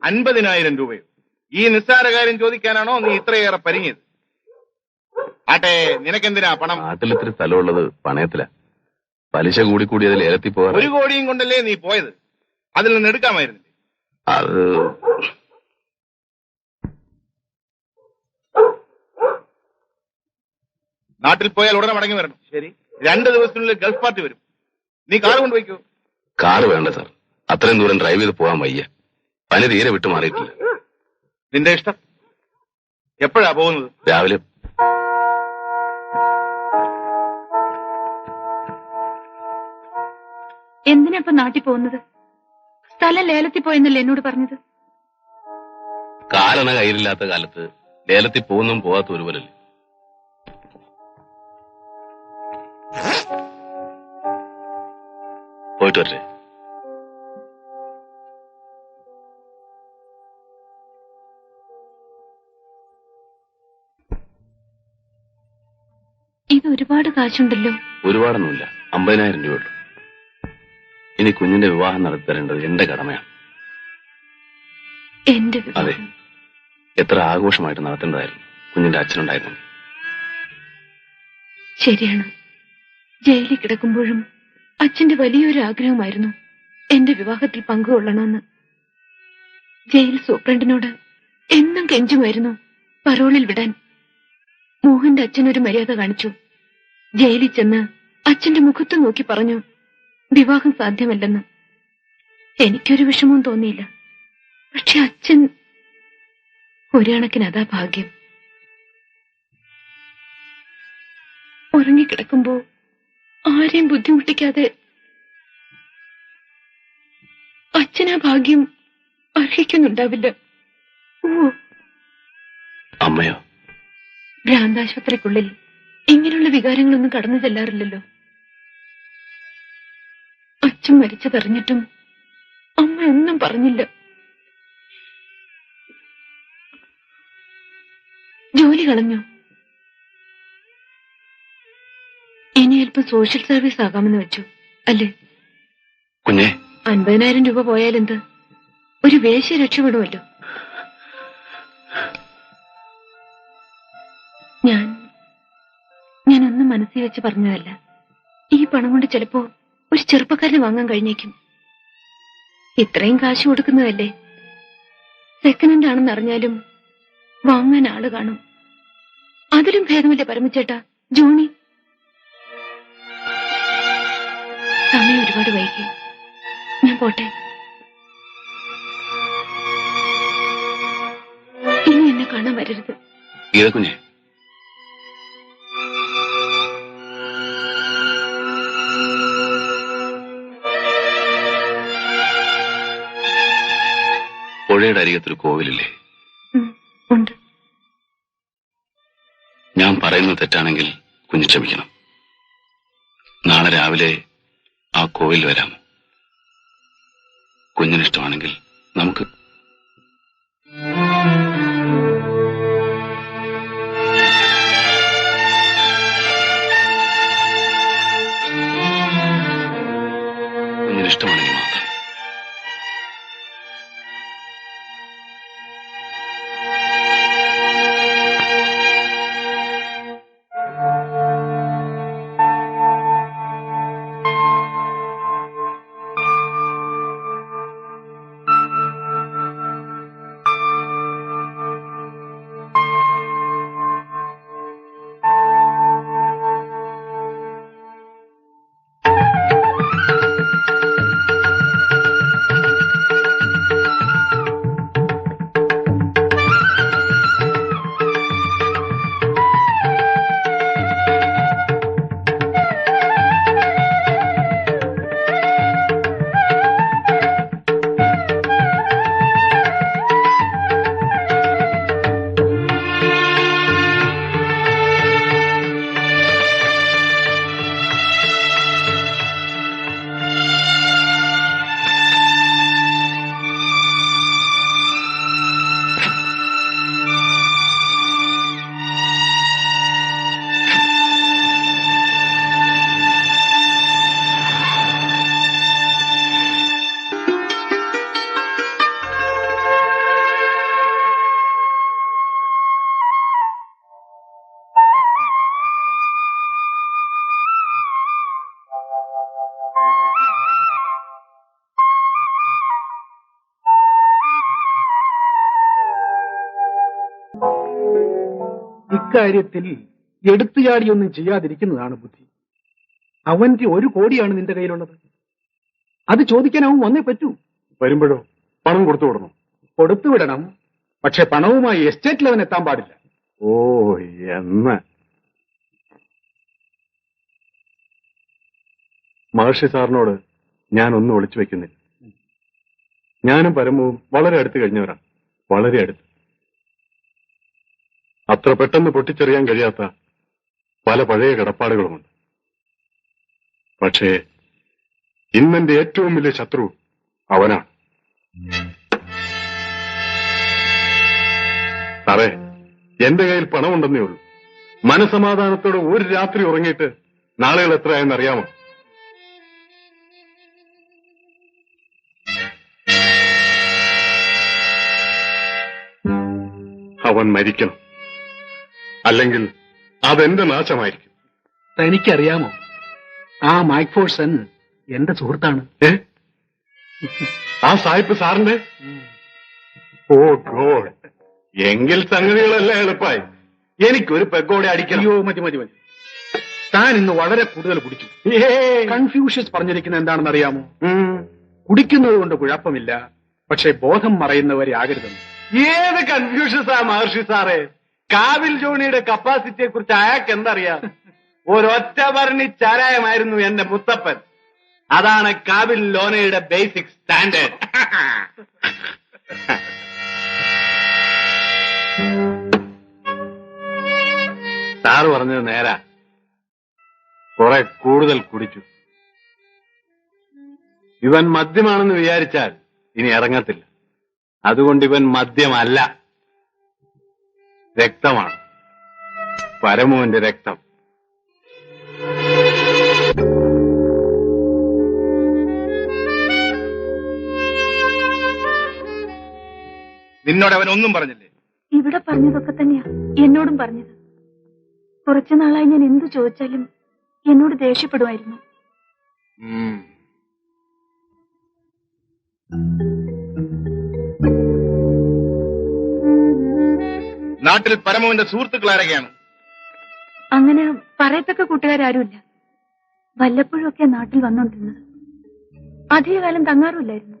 50,000 രൂപയോ? ഈ നിസ്സാര കാര്യം ചോദിക്കാനാണോ നീ ഇത്രയേറെ പരിങ്ങിയത്? ആട്ടെ, നിനക്കെന്തിനാ പണം? നാട്ടിലിത്തിരി സ്ഥലമുള്ളത് പണയത്തില. പലിശ കൂടി അതിൽ ഏലത്തി പോകാൻ 1 കോടിയും കൊണ്ടല്ലേ നീ പോയത്? അതിൽ നിന്ന് എടുക്കാമായിരുന്നില്ലേ? അത് നാട്ടിൽ പോയാൽ ഉടനെ മടങ്ങി വരണം. ശരി, 2 ദിവസത്തിനുള്ളിൽ ഗൾഫ് പാർട്ടി വരും. നീ കാർ കൊണ്ടുപോയിക്കോ. കാറ് വേണ്ട സാർ, അത്രയും ദൂരം ഡ്രൈവ് ചെയ്ത് പോകാൻ വയ്യ. പനി തീരെ വിട്ടു മാറിയിട്ടില്ല. നിന്റെ ഇഷ്ടം. എപ്പോഴാ പോകുന്നത്? രാവിലെ. എന്തിനാ ഇപ്പൊ നാട്ടിൽ പോകുന്നത്? സ്ഥലം ലേലത്തിൽ പോയെന്നല്ലേ എന്നോട് പറഞ്ഞത്? കാലണ കയ്യിലില്ലാത്ത കാലത്ത് ലേലത്തിൽ പോകുന്നും പോകാത്ത ഒരുവരല്ലേ. പോയിട്ട് വരട്ടെ. ഇത് ഒരുപാട് കാശുണ്ടല്ലോ. ഒരുപാടൊന്നുമില്ല, 50,000 രൂപയുള്ളൂ. ഇനി കുഞ്ഞിന്റെ വിവാഹം നടത്തി തരേണ്ടത് എന്റെ കടമയാണ്. എന്റെ അതെ, എത്ര ആഘോഷമായിട്ട് നടത്തേണ്ടതായിരുന്നു കുഞ്ഞിന്റെ അച്ഛനുണ്ടായിരുന്നു. ശരിയാണ്. ജയിലിൽ കിടക്കുമ്പോഴും അച്ഛന്റെ വലിയൊരു ആഗ്രഹമായിരുന്നു എന്റെ വിവാഹത്തിൽ പങ്കുകൊള്ളണമെന്ന്. ജയിൽ സൂപ്രണ്ടിനോട് എന്നും കെഞ്ചുമായിരുന്നു പരോളിൽ വിടാൻ. മോഹന്റെ അച്ഛനൊരു മര്യാദ കാണിച്ചു. ജയിലിൽ ചെന്ന് അച്ഛന്റെ മുഖത്ത് നോക്കി പറഞ്ഞു വിവാഹം സാധ്യമല്ലെന്ന്. എനിക്കൊരു വിഷമവും തോന്നിയില്ല. പക്ഷെ അച്ഛൻ ഒരു കണക്കിന് അതാ ഭാഗ്യം. ഉറങ്ങിക്കിടക്കുമ്പോ ആരെയും ബുദ്ധിമുട്ടിക്കാതെ അച്ഛനാ ഭാഗ്യം അർഹിക്കുന്നുണ്ടാവില്ല. ഓ, അമ്മയോ? ഭ്രാന്താശുപത്രിക്കുള്ളിൽ ഇങ്ങനെയുള്ള വികാരങ്ങളൊന്നും കടന്നു ചെല്ലാറില്ലല്ലോ. അച്ഛൻ മരിച്ചതറിഞ്ഞിട്ടും അമ്മ ഒന്നും പറഞ്ഞില്ല. ജോലി കളഞ്ഞു. ഇനി അല്പം സോഷ്യൽ സർവീസ് ആകാമെന്ന് വെച്ചു അല്ലേ? കുഞ്ഞെ, 50,000 രൂപ പോയാലെന്ത്? ഒരു വേശ്യ രക്ഷപ്പെടുമല്ലോ. ഞാനൊന്നും മനസ്സിൽ വെച്ച് പറഞ്ഞതല്ല. ഈ പണം കൊണ്ട് ചിലപ്പോ ഒരു ചെറുപ്പക്കാരന് വാങ്ങാൻ കഴിഞ്ഞേക്കും. ഇത്രയും കാശ് കൊടുക്കുന്നതല്ലേ. സെക്കൻഡ് ഹാൻഡ് ആണെന്ന് അറിഞ്ഞാലും വാങ്ങാൻ ആള് കാണും. അതിലും ഭേദമില്ല പരമച്ചേട്ടാ ജോണി. സമയം ഒരുപാട് വൈകി. ഞാൻ പോട്ടെ. ഇനി എന്നെ കാണാൻ വരരുത്. കുഞ്ഞെ, പുഴയുടെ അരികത്തൊരു കോവിലില്ലേ? ഉണ്ട്. ഞാൻ പറയുന്നത് തെറ്റാണെങ്കിൽ കുഞ്ഞ് ക്ഷമിക്കണം. നാളെ രാവിലെ ആ കോവിൽ വരാമോ? കുഞ്ഞിനിഷ്ടമാണെങ്കിൽ നമുക്ക്. കുഞ്ഞിനിഷ്ടമാണെങ്കിൽ മാത്രം. ഇക്കാര്യത്തിൽ എടുത്തുചാടിയൊന്നും ചെയ്യാതിരിക്കുന്നതാണ് ബുദ്ധി. അവന്റെ 1 കോടിയാണ് നിന്റെ കയ്യിലുള്ളത്. അത് ചോദിക്കാൻ അവൻ വന്നേ പറ്റൂ. വരുമ്പോഴോ പണം കൊടുത്തു വിടണം? കൊടുത്തുവിടണം. പക്ഷെ പണവുമായി എസ്റ്റേറ്റിൽ അവൻ എത്താൻ പാടില്ല. ഓ എന്ന് മഹർഷി സാറിനോട് ഞാൻ ഒന്നും ഒളിച്ചു വെക്കുന്നില്ല. ഞാനും പരമവും വളരെ അടുത്ത് കഴിഞ്ഞവരാണ്. വളരെ അടുത്ത്. അത്ര പെട്ടെന്ന് പൊട്ടിച്ചെറിയാൻ കഴിയാത്ത പല പഴയ കടപ്പാടുകളുമുണ്ട്. പക്ഷേ ഇന്നെന്റെ ഏറ്റവും വലിയ ശത്രു അവനാണ്. സാറേ, എന്റെ കയ്യിൽ പണമുണ്ടെന്നേ ഉള്ളൂ. മനസമാധാനത്തോടെ ഒരു രാത്രി ഉറങ്ങിയിട്ട് നാളുകൾ എത്രയായെന്ന് അറിയാമോ? അവൻ മരിക്കണം. അല്ലെങ്കിൽ അതെന്റെ നാശമായിരിക്കും. തനിക്കറിയാമോ, ആ മൈക്ക് ഫോഴ്സൺ എന്റെ സുഹൃത്താണ്. ആ സായിപ്പ് സാറിന്റെ? ഓ ഗോഡ്, എങ്കിൽ സംഗതികളെല്ലാം എളുപ്പമായി. എനിക്കൊരു പെഗോടെ അടിക്കണം. അയ്യോ, മതി മതി മതി. താൻ ഇന്ന് വളരെ കൂടുതൽ കുടിച്ചു. കൺഫ്യൂഷ്യസ് പറഞ്ഞിരിക്കുന്നത് എന്താണെന്ന് അറിയാമോ? കുടിക്കുന്നത് കൊണ്ട് കുഴപ്പമില്ല, പക്ഷെ ബോധം മറയുന്നവരെ ആകരുതെന്ന്. ഏത് കൺഫ്യൂഷൻസാ മഹർഷി സാറേ? കാവിൽ ജോണിയുടെ കപ്പാസിറ്റിയെ കുറിച്ച് അയാൾക്ക് എന്തറിയാം? ഒരൊറ്റ ഭരണി ചാരായമായിരുന്നു എന്റെ മുത്തപ്പൻ. അതാണ് കാവിൽ ലോനയുടെ ബേസിക് സ്റ്റാൻഡേർഡ്. സാറ് പറഞ്ഞത് നേരാ. കുറെ കൂടുതൽ കുടിച്ചു. ഇവൻ മദ്യമാണെന്ന് വിചാരിച്ചാൽ ഇനി ഇറങ്ങത്തില്ല. അതുകൊണ്ട് ഇവൻ മദ്യമല്ല, രക്തമാണ്. പരമുവിന്റെ രക്തം. നിന്നോട് അവൻ ഒന്നും പറഞ്ഞില്ലേ? ഇവിടെ പറഞ്ഞതൊക്കെ തന്നെയാ എന്നോടും പറഞ്ഞത്. കുറച്ചു നാളായി ഞാൻ എന്തു ചോദിച്ചാലും എന്നോട് ദേഷ്യപ്പെടുമായിരുന്നു. നാട്ടിൽ പരമവന്റെ സുഹൃത്തുക്കൾ ആരൊക്കെയാണ്? അങ്ങനെ പറയത്തക്ക കൂട്ടുകാരാരുമില്ല. വല്ലപ്പോഴും ഒക്കെ നാട്ടിൽ വന്നോണ്ടിരുന്നത്. അധികകാലം തങ്ങാറുമില്ലായിരുന്നു.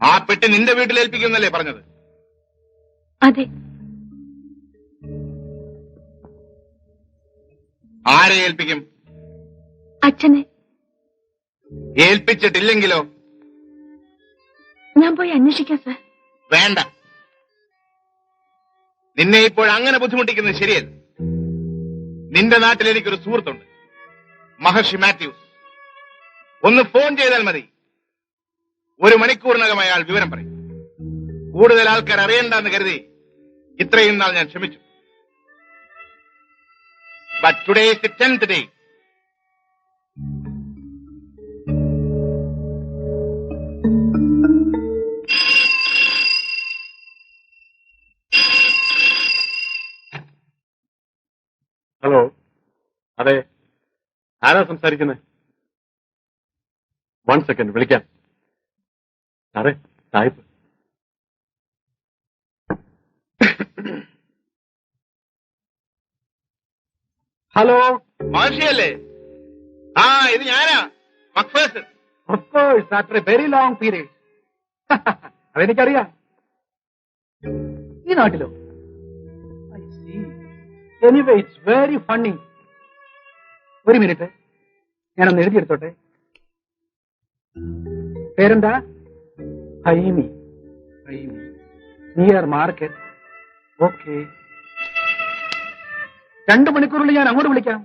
ആ പെട്ടി നിന്റെ വീട്ടിൽ ഏൽപ്പിക്കുന്നല്ലേ പറഞ്ഞത്? അതെ. ആരെ ഏൽപ്പിക്കും? അച്ഛനെ. ഏൽപ്പിച്ചിട്ടില്ലെങ്കിലോ? ഞാൻ പോയി അന്വേഷിക്കാം സാർ. വേണ്ട. നിന്നെ ഇപ്പോൾ അങ്ങനെ ബുദ്ധിമുട്ടിക്കുന്നത് ശരിയല്ല. നിന്റെ നാട്ടിൽ എനിക്കൊരു സുഹൃത്തുണ്ട്, മഹർഷി മാത്യൂസ്. ഒന്ന് ഫോൺ ചെയ്താൽ മതി. 1 മണിക്കൂറിനകം അയാൾ വിവരം പറയും. കൂടുതൽ ആൾക്കാർ അറിയണ്ടെന്ന് കരുതി ഇത്രയും നാൾ ഞാൻ ക്ഷമിച്ചു. But today is the 10th day. Hello, അതെ, ആരാ സംസാരിക്കുന്നത്? 1 സെക്കൻഡ്, വിളിക്കാം. സാറേ, സായിപ്പ്. ഹലോ, മഹർഷിയല്ലേ? ആ, ഇത് ഞാനാ, McPherson. Of course, after a very long period. അതെനിക്കറിയാം. ഈ നാട്ടിലോ? Anyway, it's very funny. ഒരു മിനിറ്റ്, ഞാനൊന്ന് എഴുതിയെടുത്തോട്ടെ. പേരെന്താ? ഹൈമി. Near market. ഓക്കെ. 2 മണിക്കൂറിൽ ഞാൻ അങ്ങോട്ട് വിളിക്കാം.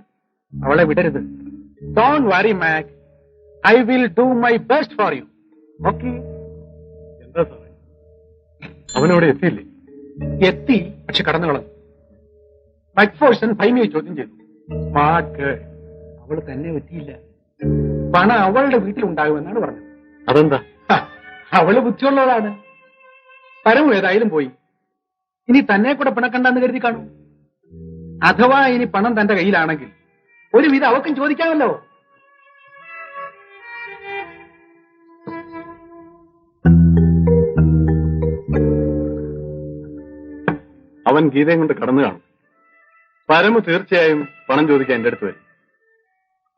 അവളെ വിടരുത്. Don't worry Mac, I will do my best for you. Okay? എന്താ സാറേ, അവനവിടെ എത്തിയില്ലേ? എത്തി, പക്ഷെ കടന്നു കളഞ്ഞു. മക്ഫോഴ്സൺ ഹൈമിയെ ചോദ്യം ചെയ്തു. Smart girl. അവൾ തന്നെ പറ്റിയില്ല. പണം അവളുടെ വീട്ടിലുണ്ടാകുമെന്നാണ് പറഞ്ഞത്. അതെന്താ? അവള് ബുദ്ധിയുള്ളവളാണ്. പരമു ഏതായാലും പോയി. ഇനി തന്നെ കൂടെ പിണക്കണ്ടെന്ന് കരുതി കാണും. അഥവാ ഇനി പണം തന്റെ കയ്യിലാണെങ്കിൽ ഒരുവിധം അവക്കും ചോദിക്കാമല്ലോ. അവൻ ഗീതയും കൊണ്ട് കടന്നു കാണും. പരമു തീർച്ചയായും പണം ചോദിക്കാൻ എന്റെ അടുത്ത് വരും.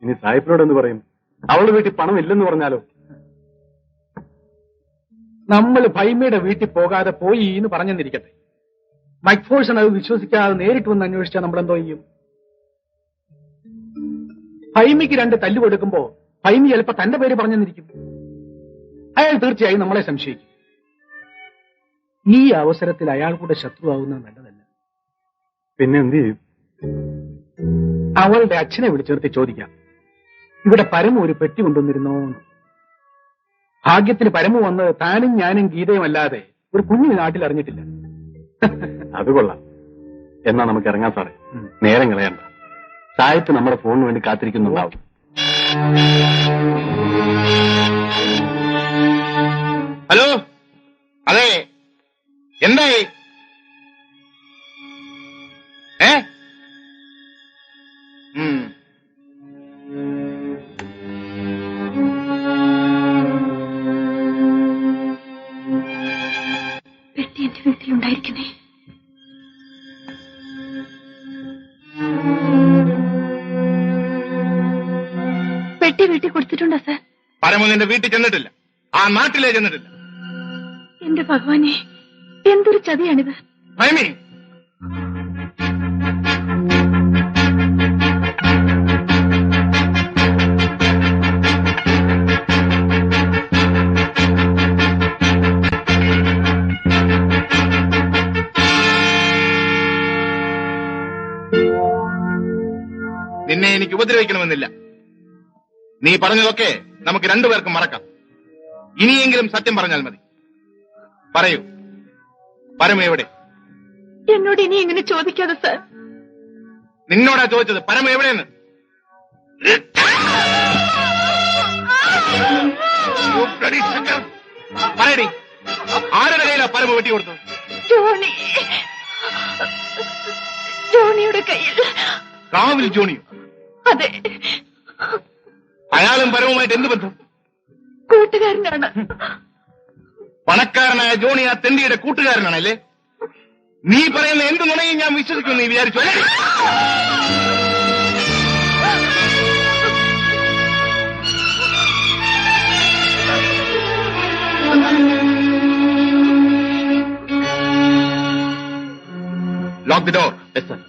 ഇനി സാഹിബിനോട് എന്ത് പറയും? അവളുടെ വീട്ടിൽ പണം ഇല്ലെന്ന് പറഞ്ഞാലോ? നമ്മൾ ഭൈമയുടെ വീട്ടിൽ പോകാതെ പോയി എന്ന് പറഞ്ഞെന്നിരിക്കട്ടെ, മൈക്ക് ഫോഴ്സൺ അത് വിശ്വസിക്കാതെ നേരിട്ട് വന്ന് അന്വേഷിച്ചാൽ നമ്മൾ എന്തോ ചെയ്യും? ഭൈമിക്ക് 2 തല്ലു കൊടുക്കുമ്പോ ഭൈമി ചിലപ്പോ തന്റെ പേര് പറഞ്ഞെന്നിരിക്കും. അയാൾ തീർച്ചയായും നമ്മളെ സംശയിക്കും. ഈ അവസരത്തിൽ അയാൾ കൂടെ ശത്രുവാകുന്നത് നല്ലതല്ല. പിന്നെ എന്ത് ചെയ്യും? അവളുടെ അച്ഛനെ വിളിച്ചേർത്ത് ചോദിക്കാം, ഇവിടെ പരമു ഒരു പെട്ടി കൊണ്ടുവന്നിരുന്നോ? ഭാഗ്യത്തിന് പരമു വന്ന് താനും ഞാനും ഗീതയും അല്ലാതെ ഒരു കുഞ്ഞു നാട്ടിൽ അറിഞ്ഞിട്ടില്ല. അത് കൊള്ളാം. എന്നാ നമുക്ക് ഇറങ്ങാൻ സാറേ, നേരം കളയണ്ട. സാഹിബ് നമ്മുടെ ഫോണിന് വേണ്ടി കാത്തിരിക്കുന്നുണ്ടാവും. ഹലോ, അതെ, എന്തായി? ഏ? പെട്ടി എന്റെ വീട്ടിലുണ്ടായിരിക്കണേ. പെട്ടി വീട്ടിൽ കൊടുത്തിട്ടുണ്ടോ സാർ? പരമു നിന്റെ വീട്ടിൽ ചെന്നിട്ടില്ല, ആ നാട്ടിലേ ചെന്നിട്ടില്ല. എന്റെ ഭഗവാനെ, എന്തൊരു ചതിയാണിത്. ഭൈമി, നിന്നെ എനിക്ക് ഉപദ്രവിക്കണമെന്നില്ല. നീ പറഞ്ഞതൊക്കെ നമുക്ക് രണ്ടുപേർക്കും മറക്കാം. ഇനിയെങ്കിലും സത്യം പറഞ്ഞാൽ മതി. പറയൂ, പരമ എവിടെ? എന്നോട് ഇനി എങ്ങനെ ചോദിക്കാതെ സാർ? നിന്നോടാ ചോദിച്ചത്, പരമ എവിടെയെന്ന്. പറയടി, ആരുടെ കയ്യിലാ പരമ വെട്ടി കൊടുത്തത്? ജോണി, ജോണിയുടെ കയ്യിൽ. കാവിൽ ജോണിയോ? അതെ, അയാളും പരവുമായിട്ട് എന്ത് ബന്ധം? കൂട്ടുകാരനാണ്. പണക്കാരനായ ജോണി ആ തെണ്ടിയുടെ കൂട്ടുകാരനാണല്ലേ? നീ പറയുന്ന എന്ത് നുണയും ഞാൻ വിശ്വസിക്കുമെന്ന് നീ വിചാരിച്ചു അല്ലേ? Lock the door. Yes, sir.